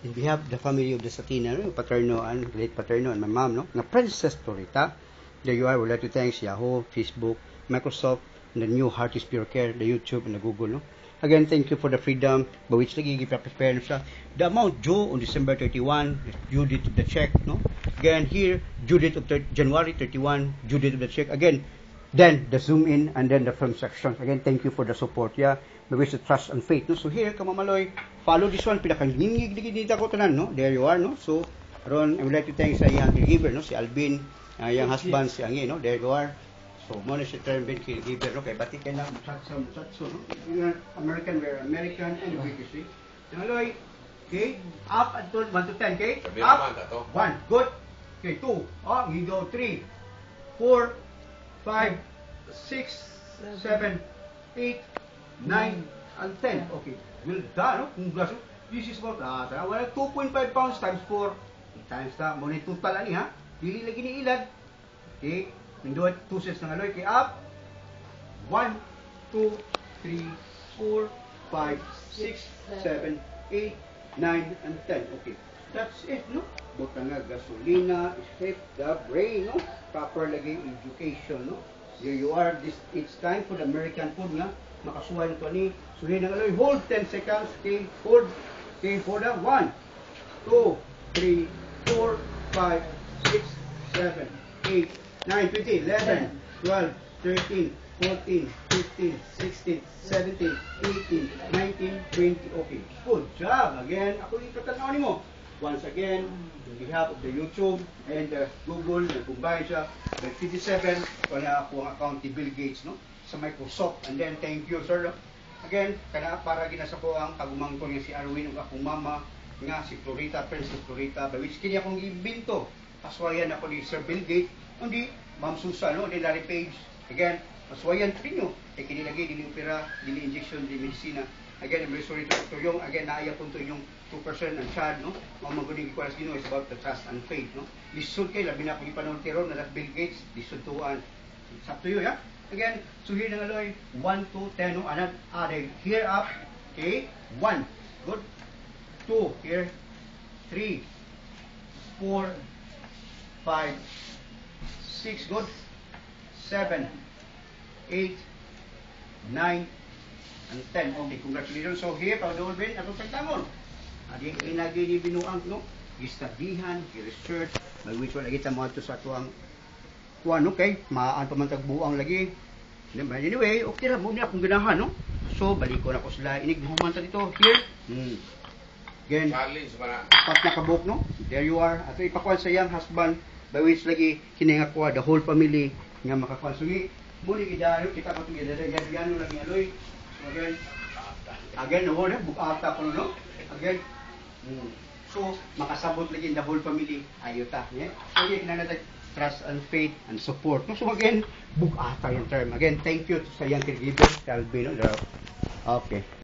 in behalf of the family of the Satina, no? Paterno and late Paterno and my mom, no? Na Princess Torita. There you are. We'd like to thank Yahoo, Facebook, Microsoft, and the new Heart is Pure Care, the YouTube, and the Google, no? Again, thank you for the freedom by which lagi prepare na siya. The amount due on December 31, due date of the check, no? Again, here, due date of January 31, due date of the check. Again, then the zoom in and then the film section. Again, thank you for the support. Yeah, by which the trust and faith, no? So here, Kamamaloy, follow this one. Pinakangingig dito ko tanan, no? There you are, no? So, Ron, I would like to thank sa iyang caregiver, no? Si Alvin, yung husband, si Angie, no? There you are. So, mo na si term bin caregiver, no? Kaya bati ka na, satso, no? Yung American, we're American and British, eh? Kamamaloy, okay? Up until 1 to 10, okay? Up, 1, good. Okay, 2, oh, we go 3, 4, 5, 6, 7, 8, 9, and 10. Okay, well done, no? Congrats. This is about, 2.5 pounds times 4. Times na, muna yung total ani ha. Dili lagi ni ilad. Okay, nindot 2 sets ng aloy. Okay, up. 1, 2, 3, 4, 5, 6, 7, 8, 9, and 10. Okay, that's it, no? Butang nga gasolina, save the brain, no? Proper lagi education, no? Here you are. It's time for the American food nga. Makasuhay nito ni. Suhin ng aloy. Hold 10 seconds. Okay, hold. Okay, hold up. 1, 2, 3, 4, 5, 6, 7, 8, 9, 20, 11, 12, 13, 14, 15, 16, 17, 18, 19, 20. Okay, good job. Again, ako dito tanaw mo. Once again, on behalf of the YouTube and the Google, nagkumbay siya, by 57, wala ako ang account ni Bill Gates, no? Sa Microsoft. And then, thank you, sir. Again, kana para ginasa ko ang kagumang ko niya si Arwin, ug akong mama, nga si Florita, Princess Florita, by which kini akong imbento. Paswayan ako ni Sir Bill Gates, hindi, Ma'am Susan, no? Ni Larry Page. Again, paswayan rin nyo. Kini lagi, dili opera, dili injection, dili medicina. Again, I'm very sorry to Dr. Yung. Again, naaya po ito yung 2% ng child, no? Mga maguling ikualas gino is about the trust and faith, no? Lisod kayo, labi na akong ipanahon tiro na Bill Gates, lisod tuan. It's up to you, yeah? Again, so here ng aloy, 1 to 10, no? Anad, here up, okay? 1, good. 2, here, 3, 4, 5, 6, good. 7, 8, 9, and 10. Okay, congratulations. So here, pag-doolbin, atong tagtangon. Adi inagi ni binuang, no? Gistabihan, gi-research, may which one lagi ta mo ato sa atuang kuan, okay? Maan pa man tagbuang lagi. Anyway, okay ra mo ni akong ganahan, no? So balik ko na ko sila inig human ta dito here. Again, pat na kabuk, no? There you are. Ato ipakuan sa iyang husband, by which lagi kininga ko the whole family nga makakuan. So muli gidayo kita pa together yan lagi aloy. So again, no, bukata ko, no? Again, so makasabot lagi the whole family ayuta, yeah? So yun kinanatag trust and faith and support, no? So again, bukata yung term. Again, thank you sa iyang caregiver, Calvin, no? Okay.